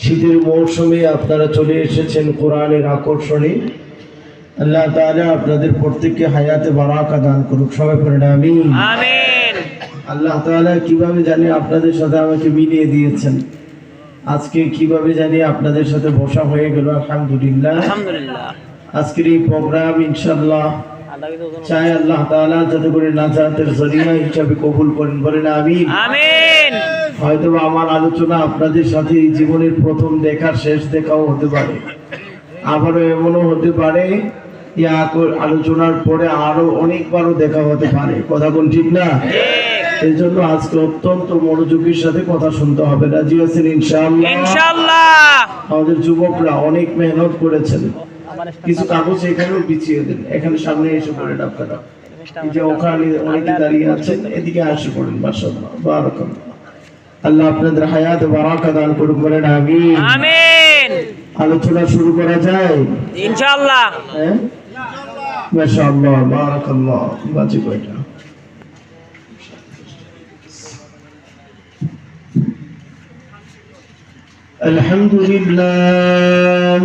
শীতের মৌসুমে আপনারা চলে এসেছেন কোরআনের আকর্ষণে। আল্লাহ তাআলা আপনাদের প্রত্যেককে হায়াতে বারাকা দান করুক। সবাই পড়েন আমিন। আমিন। আল্লাহ তাআলা কিভাবে জানি আপনাদের সাথে আমাকে মিলিয়ে দিয়েছেন, আজকে কিভাবে জানি আপনাদের সাথে বসা হয়ে গেল। আলহামদুলিল্লাহ। আলহামদুলিল্লাহ। আজকের এই প্রোগ্রাম ইনশাআল্লাহ চাই আল্লাহ তাআলা যাতে করে নাজাতের জরিয়া হিসাবে কবুল করেন। বলেন আমিন। আমিন। হয়তো আমার আলোচনা আপনাদের সাথে এই জীবনের প্রথম দেখার শেষ দেখাও হতে পারে, আবারও এমনও হতে পারে আলোচনার পরে আরো অনেকবারও দেখা হতে পারে। কথা কোন ঠিক না? এই জন্য আজকে অত্যন্ত মনোযোগের সাথে কথা শুনতে হবে। রাজি আছেন ইনশাআল্লাহ? ইনশাআল্লাহ। আমাদের যুবকরা অনেক মেহনত করেছেন। কিছু কাগজ এখানেও বিছিয়ে দেন, এখানে সামনে এসে পড়েন আপনারা। এই যে ওখানে অনেকে দাঁড়িয়ে আছেন, এদিকে আসে পড়েন। মাশাআল্লাহ, বারাকাল্লাহ। আল্লাহ আপনাদের হায়াতে বারাকা দান করুক। বলেন আমিন। আমিন। আলোচনা শুরু করা যায় ইনশাআল্লাহ। হ্যাঁ, মাশাআল্লাহ, বারাকাল্লাহ। বাজি কয়টা? আলহামদুলিল্লাহ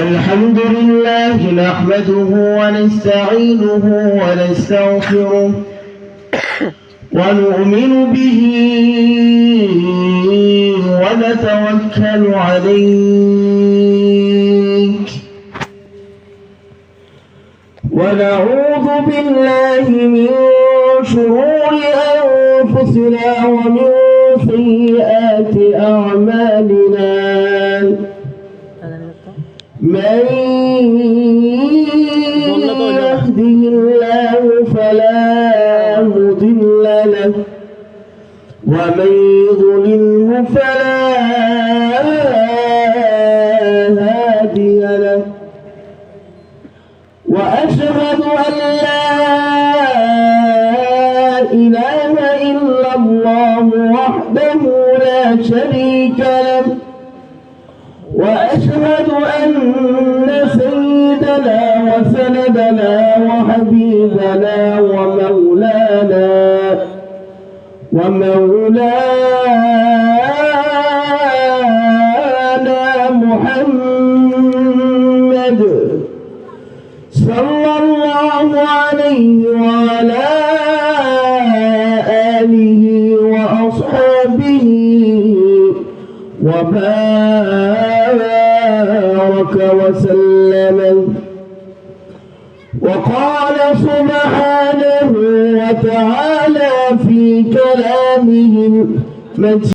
الحمد لله نحمده ونستعينه ونستغفره ونؤمن به ونتوكل عليه ونعوذ بالله من شرور أنفسنا ومن سيئات أعمالنا من يهده الله فلا مضل له ومن يضلله فلا هادي له وأشهد أن لا إله إلا الله وحده لا شريك له وأشهد أن سيدنا وسندنا وحبيبنا ومولانا محمد صلى الله عليه وعلى آله وأصحابه وبارك وسلم. وقال سبحانه وتعالى في كلامه المجيد